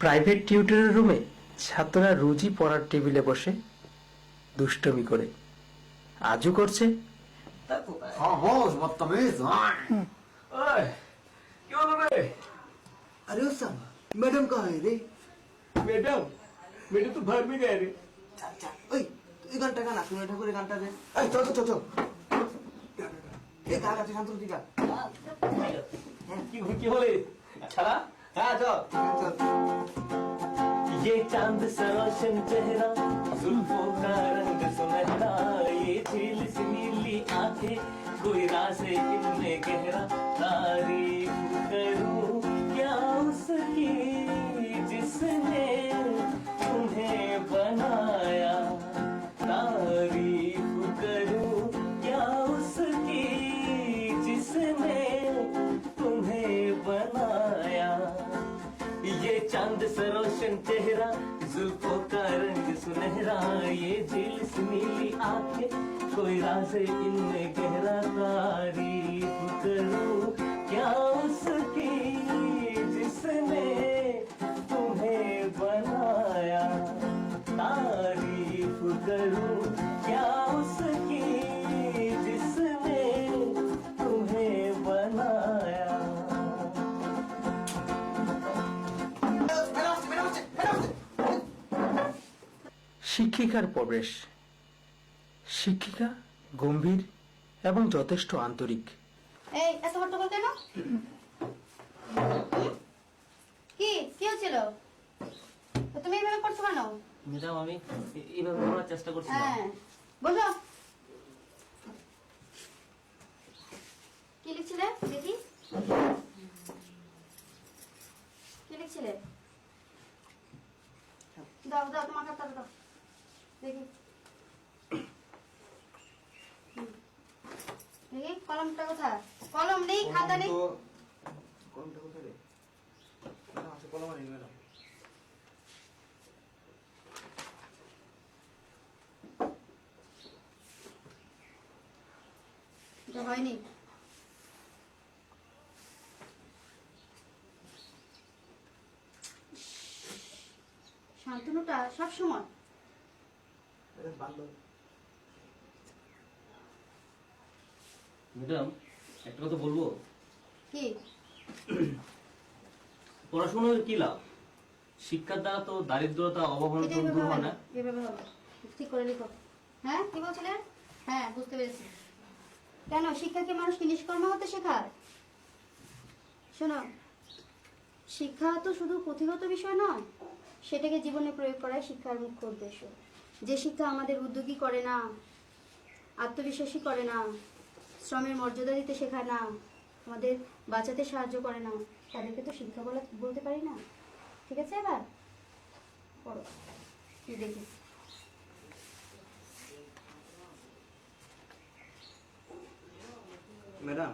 Private টিউটরের রুমে ছাত্ররা রোজই পড়ার টেবিলে বসে দুষ্টমি করে, আজও করছে। খামোশ বদতমিজ। ओए क्यों लो रे? अरे उसामा मैडम कहाँ है रे? मैडम मैडम तो घर में गए रे। चल चल ओए এই গানটা গানা শুনে ঠাকুরের গানটা রে। এই চল চল চল এই গান আছে শান্তনু দিকা। কি বলে ছাড়া? হ্যাঁ চল চল ये चांद सा रोशन चेहरा, जुल्फों का रंग सुनहरा, ये झील सी नीली आंखें, कोई राज है इनमें गहरा। तारीफ करूं क्या उसकी जिसने तुम्हें बनाया, तारीफ करूं क्या उसकी जिसने तुम्हें बनाया। ये चांद सा रोशन चेहरा, जुल्फों का रंग सुनहरा, ये झील सी नीली आंखें, कोई राज है इनमें गहरा। तारीफ करूं क्या उसकी जिसने तुम्हें बनाया, तारीफ करूं क्या उसकी जिसने तुम्हें बनाया। শিক্ষিকার প্রবেশ। শিক্ষিকা গম্ভীর এবং যথেষ্ট আন্তরিক। এই এত হট্টগোল কেন? কি কি হচ্ছিল? তো তুমি এইভাবে করছো কেন? ম্যাডাম আমি এইভাবে পড়ার চেষ্টা করছিলাম। হ্যাঁ বলো, কি লিখছিলে দেখি? কি লিখছিলে? দাও দাও তোমার খাতা দাও দেখি। দেখি কলমটা কোথায়? কলম নেই, খাতা নেই। কলমটা কোথায় রে? ম্যাডাম আছে কলম নেই ম্যাডাম। এটা হয়নি। শান্তনুটা সবসময় এটা বান্ধব। ম্যাডাম একটা কথা বলবো, কি? পড়াশোনার কি লাভ? শিক্ষার দ্বারা তো দারিদ্রতা অভাব এটা অনটন এভাবে দূর হবে হয় না, না। এভাবে হবে। ঠিক করে লিখো। হ্যাঁ কি বলছিলে? হ্যাঁ বুঝতে পেরেছি। কেন শিক্ষাকে মানুষকে নিষ্কর্ম হতে শেখায়? শোনো, শিক্ষা তো শুধু পুঁথিগত বিষয় নয়, সেটাকে জীবনে প্রয়োগ করাই শিক্ষার মুখ্য উদ্দেশ্য। যে শিক্ষা আমাদের উদ্যোগী করে না, আত্মবিশ্বাসী করে না, শ্রমের মর্যাদা দিতে শেখায় না, আমাদের বাঁচাতে সাহায্য করে না, তাদেরকে তো শিক্ষা বলতে পারি না। ঠিক আছে, এবার পড়ো কি দেখি। ম্যাডাম